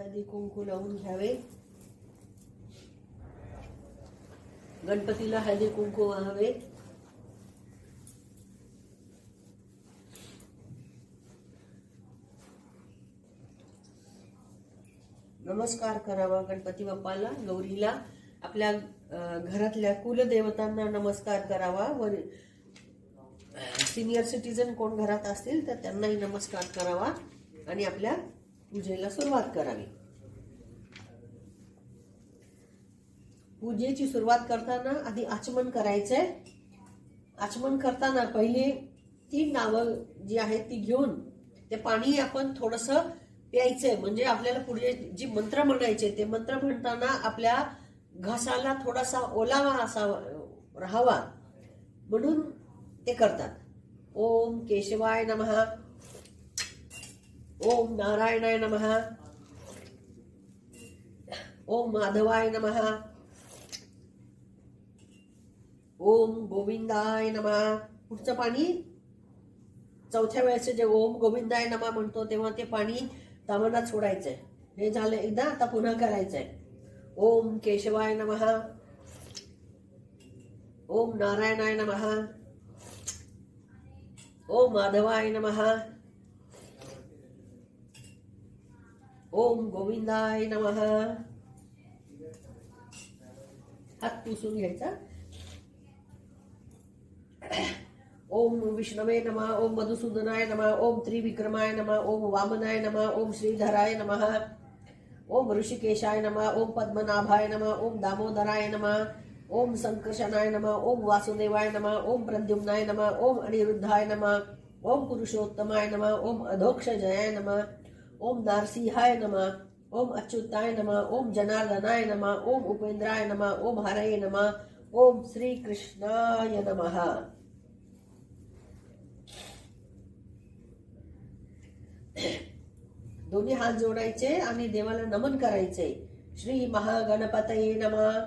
हळदी कुंकू लावून घ्यावे. गणपतीला हळदी कुंकू व्हावे. नमस्कार करावा गणपती बाप्पाला, गौरीला, आपल्या घरातल्या कुलदेवतांना नमस्कार करावा. व सिनियर सिटीजन कोण घरात असतील तर त्यांनाही नमस्कार करावा आणि आपल्या पूजेला सुरुवात करावी. पूजेची सुरुवात करताना आधी आचमन करायचंय. आचमन करताना पहिले 3 नावं जी आहेत ती घेऊन ते पाणी आपण थोडंसं प्यायचंय. म्हणजे आपल्याला पुढे जी मंत्र म्हणायचे ते मंत्र म्हणताना आपल्या घसाला थोडासा ओलावा असा राहावा म्हणून ते करतात. ओम केशवाय नमः, ओम नारायणाय नमः, ओम माधवाय नमः, ओम गोविंदाय नमः. पुढचं पाणी चौथ्या वेळेस जे ओम गोविंदाय नमः म्हणतो तेव्हा ते पाणी तामनात सोडायचंय. हे झालं एकदा. आता पुन्हा करायचंय. ओम केशवाय नमः, ओम नारायणाय नमः, ओम माधवाय नमः, ओम गोविंदाय नमः. हात पुसून घ्यायचा. ओम विष्णवे नमः, ओम मधुसूदनाय नमः, ओम त्रिविक्रमाय नमः, ओम वामनाय नमः, ओम श्रीधराय नमः, ओम ऋषिकेशाय नमः, ओम पद्मनाभाय नमः, ओम दामोदराय नमः, ओम संकर्षणाय नमः, ओम वासुदेवाय नमः, ओम प्रद्युम्नाय नमः, ओम अनिरुद्धाय नमः, ओम पुरुषोत्तमाय नमः, ओम अधोक्षजयाय नमः, ओम नारसिंहाय नमः, ओम अच्युताय नमः, ओम जनार्दनाय नमः, ओम उपेंद्राय नमः, ओम हरये नमः, ओम श्री कृष्णाय नमः. दोन्ही हात जोडायचे आणि देवाला नमन करायचे. श्री महागणपतये नमः,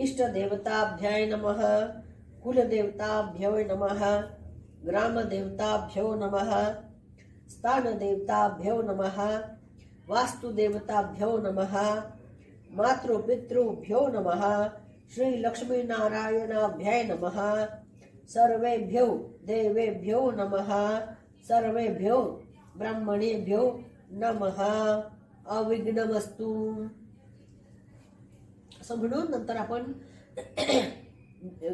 इष्ट देवताभ्याय नमः, कुलदेवताभ्यो नमः, ग्रामदेवताभ्यो नमः, स्थानदेवताभ्यो नमः, वास्तुदेवताभ्यो नमः, मातृपितृभ्यो नमः, श्री लक्ष्मीनारायणाभ्याय नमः, सर्वेभ्यो देवेभ्यो नमः, सर्वेभ्यो ब्राह्मणेभ्यो नमः, अविघ्नमस्तु. असं म्हणून नंतर आपण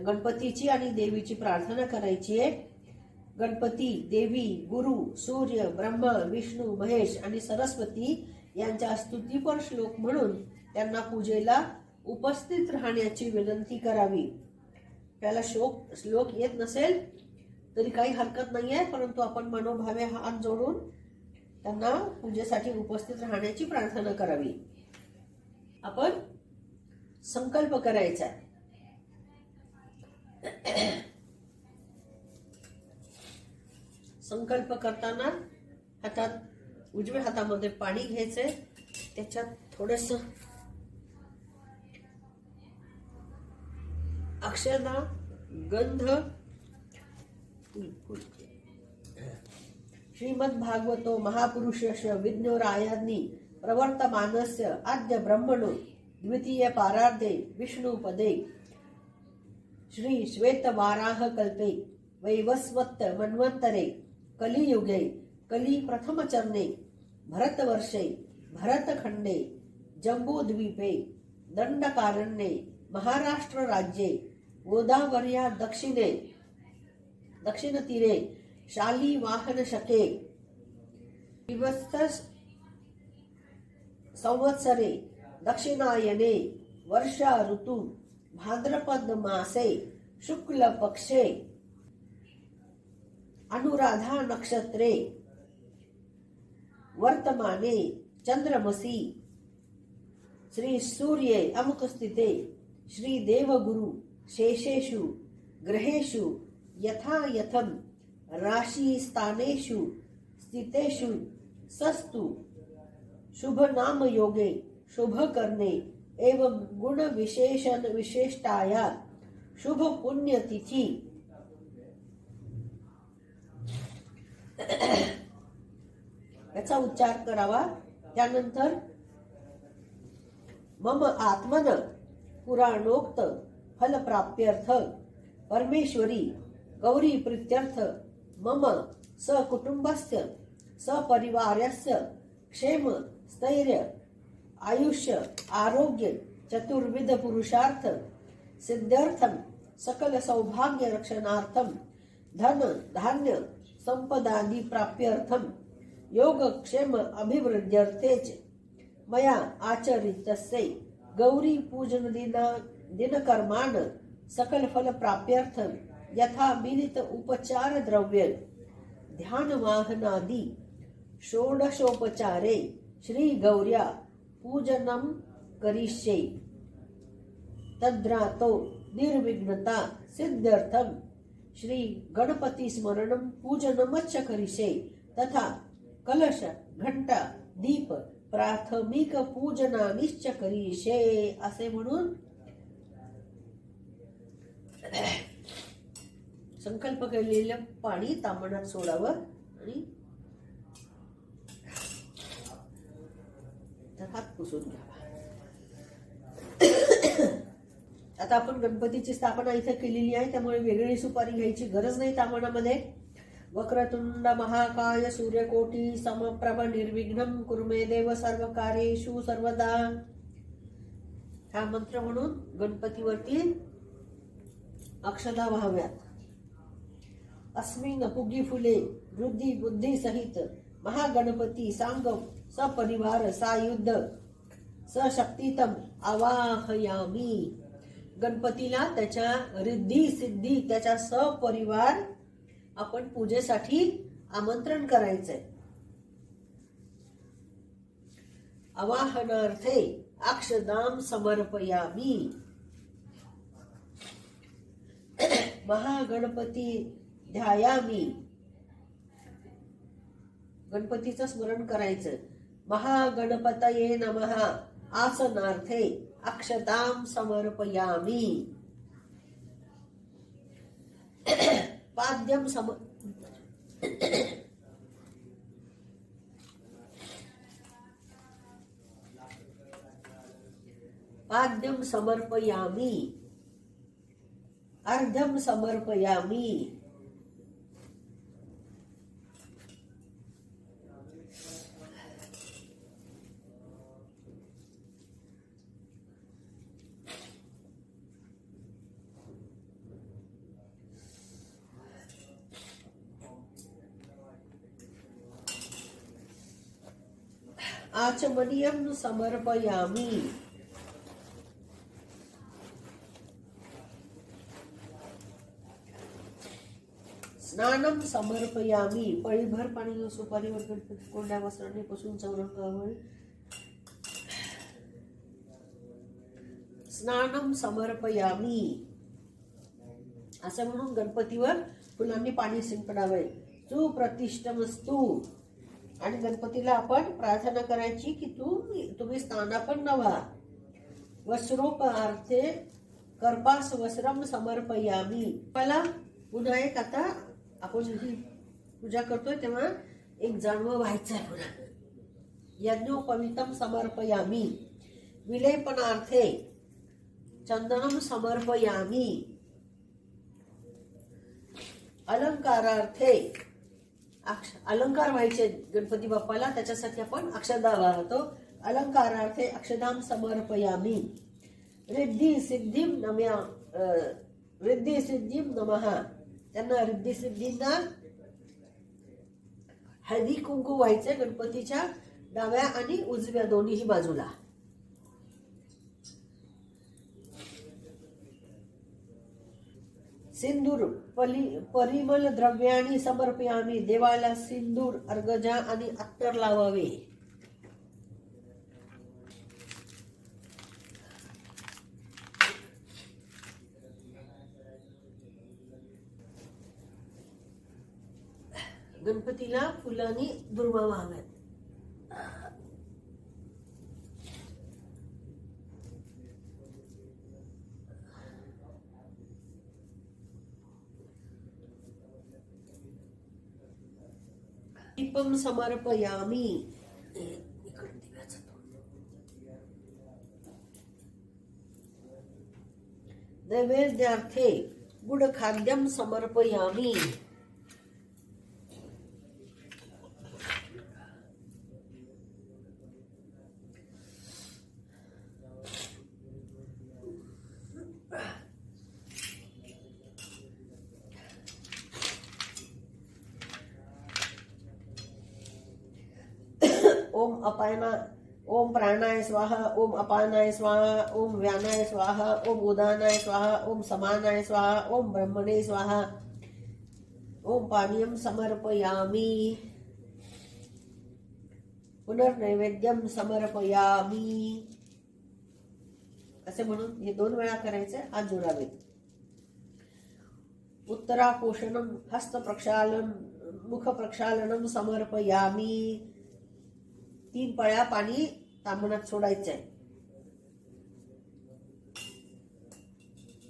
गणपतीची आणि देवीची प्रार्थना करायची आहे. गणपती, देवी, गुरु, सूर्य, ब्रह्मा, विष्णू, महेश आणि सरस्वती यांच्या स्तुतीपर श्लोक म्हणून त्यांना पूजेला उपस्थित राहण्याची विनंती करावी. त्याला श्लोक येत नसेल तरी काही हरकत नाहीये, परंतु आपण मनोभावे हात जोडून त्यांना पूजेसाठी उपस्थित राहण्याची प्रार्थना करावी. आपण संकल्प करायचा. संकल्प करताना उजव्या हातामध्ये पाणी घ्यायचंय. त्याच्यात थोडस अक्षदा, गंध, श्रीमद्भागवतो महापुरुषस्य विघ्नरायाग्नि प्रवर्तमानस्य आद्य ब्रह्मणो द्वितीय पारार्धे विष्णुपदे श्री श्वेतवाराह कल्पे वैवस्वत मन्वन्तरे कलियुगे कली प्रथमचरणे भरतवर्षे भरतखंडे जम्बूद्वीपे दंडकारण्ये महाराष्ट्र राज्ये गोदावर्या दक्षिणतीरे शाली वाहन शके विवत्स संवत्सरे दक्षिणायने वर्षा ऋतु भाद्रपद मासे शुक्ल पक्षे अनुराधा नक्षत्रे वर्तमाने चंद्रमसी श्री सूर्ये अमुक स्थिते श्री देवगुरु शेषेषु ग्रहेषु यथा यथम राशि स्थानेषु स्थितेषु सस्तु शुभ नाम योगे शुभ करने एवं गुण विशेषण विशेषताया शुभ पुण्य तिथि याचा उच्चार करावा. त्यानंतर मम आत्मन पुराणोक्त फल प्राप्त्यर्थ परमेश्वरी गौरी प्रीत्यर्थ मम सकुटुंबस्य सपरिवारस्य क्षेम स्थैर्य आयुष्य आरोग्य चतुर्विध पुरुषार्थ सिद्ध्यर्थम सकल सौभाग्य रक्षणार्थम धन धान्य संपदादि प्राप्त्यर्थम योगक्षेम अभिवृद्ध्यर्थेच मया आचरितस्य गौरी पूजन दिनकर्मान् सकल फल प्राप्त्यर्थम यथा विनित उपचार द्रव्य ध्यान वाहनादि षोडशोपचारे श्री गौर्या पूजनम करिष्ये तद्रातो निर्विघ्नता सिद्ध्यर्थम श्री गणपति स्मरणम पूजनमच्च करिष्ये तथा कलश घंटा दीप प्राथमिक पूजनानिश्च करिष्ये असे म्हणून संकल्प केलेलं पाणी तांबणात सोडावं आणि हात पुसून घ्यावा. आता आपण गणपतीची स्थापना इथे केलेली आहे त्यामुळे वेगळी सुपारी घ्यायची गरज नाही तांबणामध्ये. वक्रतुंड महाकाय सूर्यकोटी समप्रभ निर्विघ्नं कुरु मे देव सर्व कार्येषु सर्वदा हा मंत्र म्हणून गणपतीवरती अक्षता व्हाव्यात. अस्मिन् पुगी फुले वृद्धी बुद्धी सहित महागणपती सांगम सपरिवार सायुद्ध सशक्तितम आवाहयामी. गणपतीला त्याच्या रिद्धी सिद्धी त्याच्या सपरिवार आपण पूजेसाठी आमंत्रण करायचंय. आवाहनार्थे अक्षदाम समर्पयामी. महागणपती ध्यायामी. गणपतीचं स्मरण करायचं. महागणपतये नमः आसनार्थे अक्षतां समर्पयामी. पाद्यं पाद्यं समर्पयामी. अर्धं समर्पयामी. आचमनीयं समर्पयामी. स्नानं समर्पयामी. पळीभर पाणी सुपारीवर गणपती कोंड्या वस्त्रांनी पुसून चौरंगावर स्नानं समर्पयामी असं म्हणून गणपतीवर फुलांनी पाणी शिंपडावे. सुप्रतिष्ठमस्तु. आणि गणपतीला आपण प्रार्थना करायची की तुम्ही स्नानापन्न व्हा. वस्त्रोपहार्थे कर्पास वस्त्रम समर्पयामी. मला पुन्हा एक आता आपण ही पूजा करतोय तेव्हा एक जानवं व्हायचं आहे पुन्हा. यज्ञोपवीतम समर्पयामी. विलेपनार्थे चंदनम समर्पयामी. अलंकारार्थे अलंकार व्हायचे गणपती बाप्पाला त्याच्यासाठी आपण अक्षदा वाहतो. अलंकारार्थे अक्षदाम समर्पयामी. रिद्धी सिद्धिम नम्या रिद्धी सिद्धिम नमः. त्यांना रिद्धी सिद्धींना हळदी कुंकू व्हायचे गणपतीच्या डाव्या आणि उजव्या दोन्ही बाजूला. सिंदूर परिमल द्रव्याणी समर्पयामी. देवाला सिंदूर अर्गजा आणि अत्तर लावावे. गणपतीला फुलांनी दुर्वा व्हाव्यात. दीपम समर्पयामी. नैवेद्यार्थे गुडखाद्यं समर्पयामि। ओम प्राणाय स्वाहा, ओम अपानाय स्वाहा, ओम व्यानाय स्वाहा, ओम उदानाय स्वाहा, ओम समानाय स्वाहा, ओम ब्रह्मणे स्वाहा, ओम पानीयम समर्पयामि, पुनर्नैवेद्यम समर्पयामि असे म्हणून हे 2 वेळा करायचे, हात जोडावेत। उत्तरापोषणम हस्त प्रक्षालन मुख प्रक्षालनम समर्पयामि, 3 पळ्या पाणी तांबणात सोडायचंय।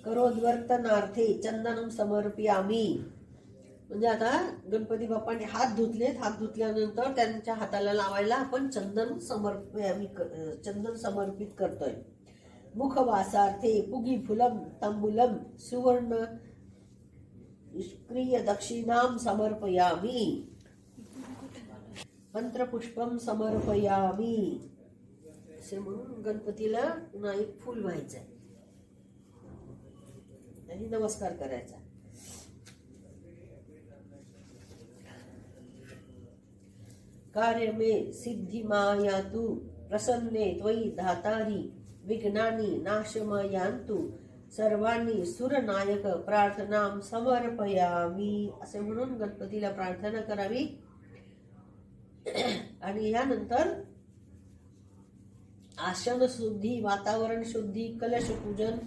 करोद्वर्तनार्थे चंदनम समर्पयामि, म्हणजे आता गणपती बाप्पांनी हात धुतलेत, हात धुतल्यानंतर त्यांच्या हाताला लावायला आपण चंदन समर्पित करतोय। मुखवासार्थे पुगी फुलम तांबूलम सुवर्ण निष्क्रिय दक्षिणाम समर्पयामि, मंत्रपुष्पम समर्पयामि असे म्हणून गणपतीला पुन्हा एक फूल व्हायचंय आणि नमस्कार करायचा। कार्य में सिद्धि मायातु प्रसन्ने त्वयि धातारी विघ्नानि नाशमयांतु सर्वांनी सुरनायक प्रार्थनाम समर्पयामि असे म्हणून गणपतीला प्रार्थना करावी। आणि यानंतर आसन शुद्धी, वातावरण शुद्धी, कलश पूजन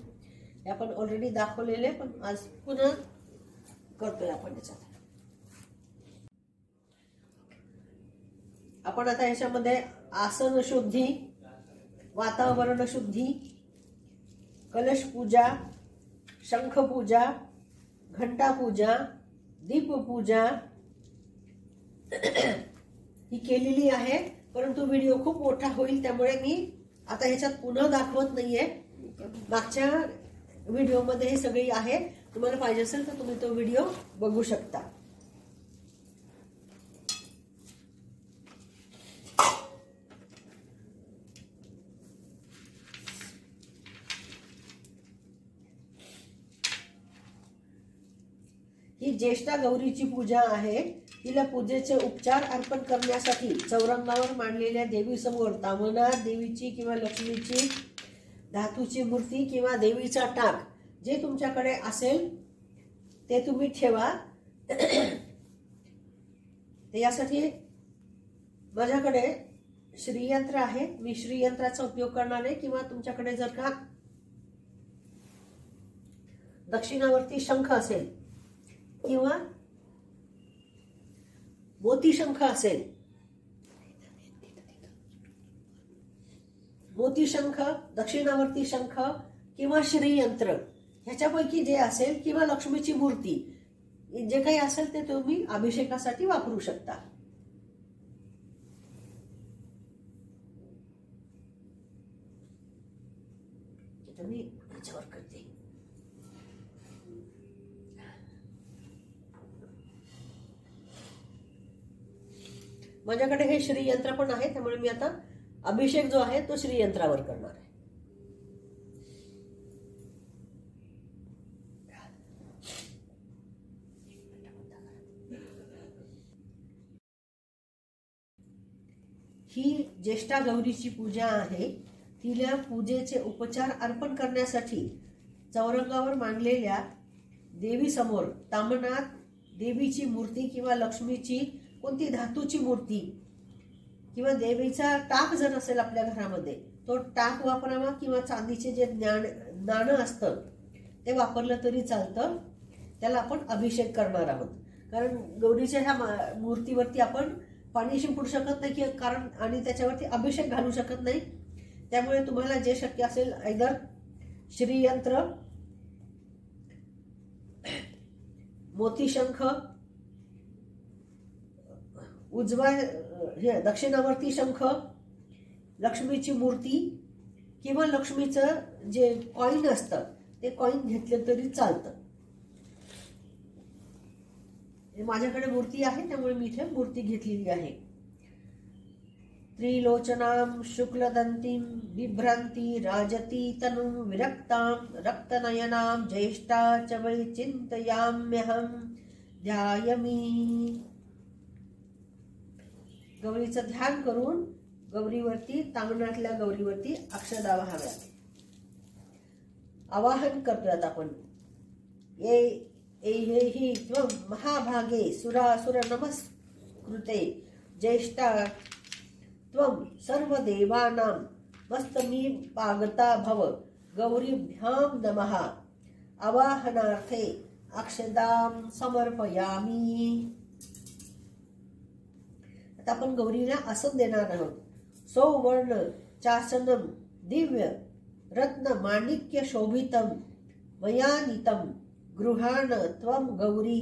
हे आपण ऑलरेडी दाखवलेले, पण आज पुन्हा करतोय आपण याच्यात। आपण आता याच्यामध्ये आसन शुद्धी, वातावरण शुद्धी, कलश पूजा, शंख पूजा, घंटा पूजा, दीप पूजा ही केलेली आहे, परंतु व्हिडिओ खूप मोठा होईल त्यामुळे मी आता ह्याच्यात पुन्हा दाखवत नाहीये। मागच्या व्हिडिओमध्ये हे सगळी आहे, तुम्हाला पाहिजे असेल तर तुम्ही तो व्हिडिओ बघू शकता। ही ज्येष्ठा गौरीची पूजा आहे। तिला पूजेचे उपचार अर्पण करण्यासाठी चौरंगावर मांडलेल्या देवी समोर ताम्हनाथ देवीची किंवा लक्ष्मीची धातूची मूर्ती किंवा देवीचा टाक जे तुमच्याकडे असेल ते तुम्ही ठेवा। यासाठी माझ्याकडे श्रीयंत्र आहे, मी श्रीयंत्राचा उपयोग करणार आहे, किंवा तुमच्याकडे जर का दक्षिणावर्ती शंख असेल किंवा मोती शंख असेल, मोती शंख, दक्षिणावर्ती शंख किंवा श्रीयंत्र ह्याच्यापैकी जे असेल, किंवा लक्ष्मीची मूर्ती, जे काही असेल ते तुम्ही अभिषेकासाठी वापरू शकता। मी याच्यावर करते। माझ्याकडे हे श्रीयंत्र पण आहे, त्यामुळे मी आता अभिषेक जो आहे तो श्रीयंत्रावर करणार आहे। ही ज्येष्ठा गौरीची पूजा आहे। तिला पूजेचे उपचार अर्पण करण्यासाठी चौरंगावर मांडलेल्या देवी समोर ताम्हनाथ देवीची मूर्ती किंवा लक्ष्मीची कोणती धातूची मूर्ती किंवा देवीचा टाक जर असेल आपल्या घरामध्ये तो टाक वापरावा, किंवा चांदीचे जे नाणं असतं ते वापरलं तरी चालतं। त्याला आपण अभिषेक करणार आहोत, कारण गौरीच्या ह्या मूर्तीवरती आपण पाणी शिंपडू शकत नाही, की कारण आणि त्याच्यावरती अभिषेक घालू शकत नाही। त्यामुळे तुम्हाला जे शक्य असेल, ऐदर श्रीयंत्र, मोती शंख, उजवा दक्षिणावर्ती शंख, लक्ष्मीची मूर्ती किंवा लक्ष्मीचं जे कॉइन असतं ते कॉईन घेतलं तरी चालतं. माझ्याकडे मूर्ती आहे त्यामुळे मी इथे मूर्ती घेतलेली आहे. त्रिलोचनां शुक्लदंतीं बिभ्रांती राजती तनुं विरक्तां रक्तनयनां ज्येष्ठा च वै चिंतयाम्यहं ध्यायामि. गौरीचं ध्यान करून गौरीवरती, तांगणातल्या गौरीवरती अक्षदा वाहाव्या. आवाहन करतोय आपण. हि त्वं महाभागे सुरासुर नमस्कृते ज्येष्ठा त्वं सर्वदेवानां मस्तमी पागता भव गौरीभ्यां नमः. आवाहनार्थे अक्षदां समर्पयामि. आता आपण गौरीला आसन देणार आहोत. सौवर्ण चासनम दिव्य रत्न माणिक्य शोभितम मयानितम गृहाण त्वं गौरी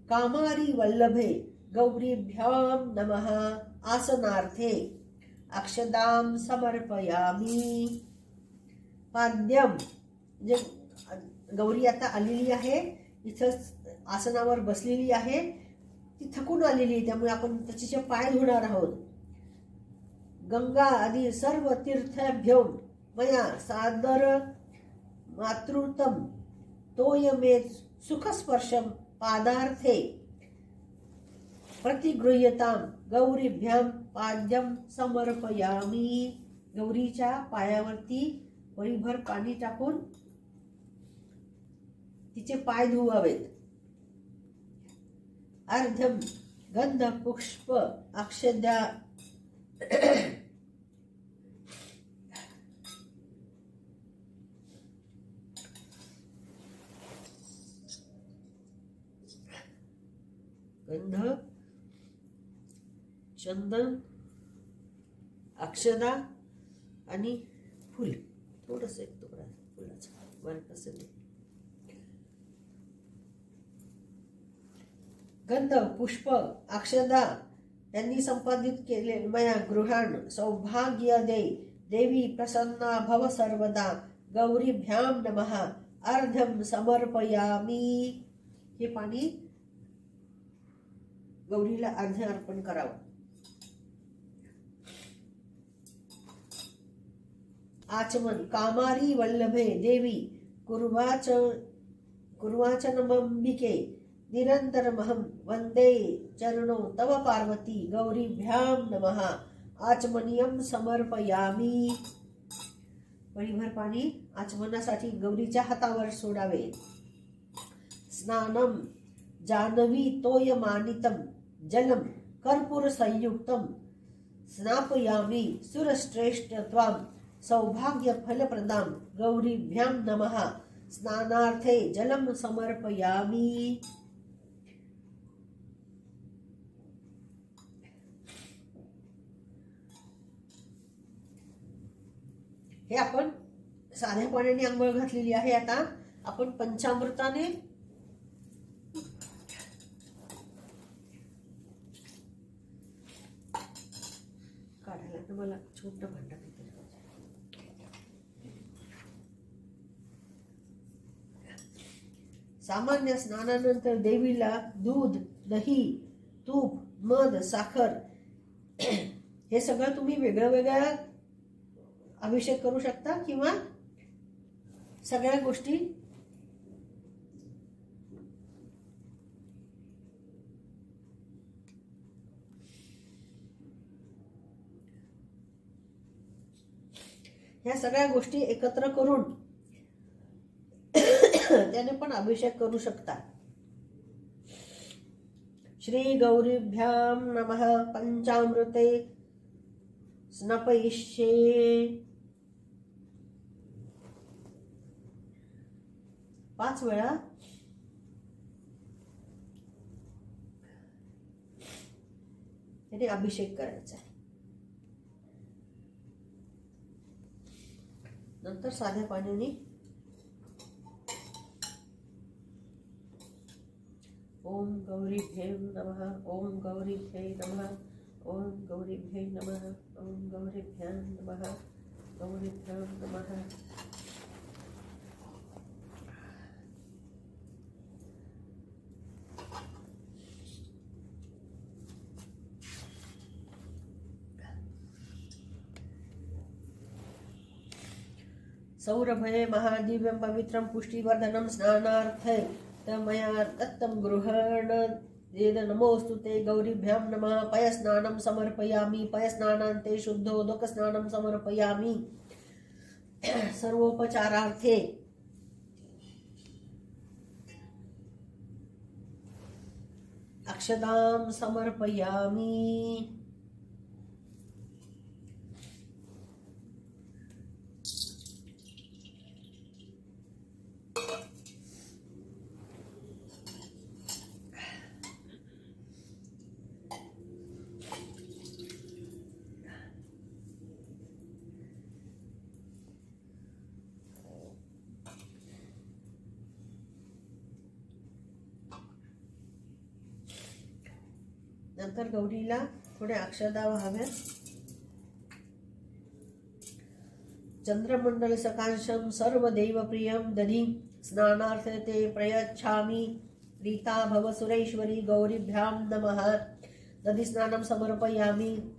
कामारी वल्लभे गौरीभ्यां नमः. आसनार्थे अक्षदां समर्पयामि. पाद्यम म्हणजे गौरी आता आलेली आहे, इथं आसनावर बसलेली आहे, ती थकून आलेली आहे, त्यामुळे आपण तिचे पाय धुणार आहोत. गंगा आदी सर्व तीर्थभ्यो मया सादर मातृतम तोयमे सुखस्पर्शम पादार्थे प्रतिगृह्यतां गौरीभ्यां पाद्यम समर्पयामि. गौरीच्या पायावरती वळीभर पाणी टाकून तिचे पाय धुवावेत. अर्धम गंध पुष्प अक्षदा गंध चंदन अक्षदा आणि फुल, थोडस एक तुकडा फुलाचा, बरं नाही. गंध पुष्प अक्षदा यांनी संपादित केले मया गृहाण सौभाग्य दे देवी प्रसन्ना भव सर्वदा गौरीभ्यां नमः. अर्धम समर्पयामि. हे पाणी गौरीला अर्ध अर्पण करावं. आचमन कामारी वल्लभे देवी कुर्वाच नमंबिके निरंतरमहं वंदे चरणो तव पार्वती गौरीभ्यां नमः. आचमनीयं समर्पयामि. वळीभर पाणी आचमनासाठी गौरीच्या हातावर सोडावे. स्नानं जानवी तोयमानितं जलं कर्पूर संयुक्तं स्नापयामि सुरश्रेष्ठ त्वां सौभाग्य फलप्रदां गौरीभ्यां नमः. स्नानार्थे जलं समर्पयामि. हे आपण साध्या पाण्याने आंघोळ घातलेली आहे. आता आपण पंचामृताने काढायला तर मला छोट भांडा सामान्य स्नानानंतर देवीला दूध, दही, तूप, मध, साखर हे सगळं तुम्ही वेगळं वेगळं अभिषेक करू शकता किंवा सगळ्या गोष्टी ह्या सगळ्या गोष्टी एकत्र करून त्याने पण अभिषेक करू शकता. श्री गौरीभ्यां नमः. पंचामृते स्नपयिष्ये. 5 वेळा त्याने अभिषेक करायचा. नंतर साध्या पाण्याने ओम गौरीभ्यै नमः. ओम गौरीभ्यै नमः. ओम गौरीभ्यै नमः. ओम गौरीभ्यां नमः. गौरीभ्यां नमः. सौरभये महादिव्यं पवित्रं पुष्टिवर्धनं स्नानार्थे तमया दत्तं गृहण वेद नमोस्तु ते गौरीभ्यां नमः। पयस्नानं समर्पयामि, पयस्नानान्ते शुद्धोदकस्नानं समर्पयामि। सर्वोपचारार्थे अक्षतां समर्पयामि। नंतर गौरीला थोड्या अक्षता व्हाव्यात। चंद्रमंडल सकाशं सर्वदेवप्रियं दधि स्नानार्थे ते प्रयच्छामि। रीता भव सुरेश्वरी गौरीभ्यां नमः। दधि स्नानं समर्पयामि।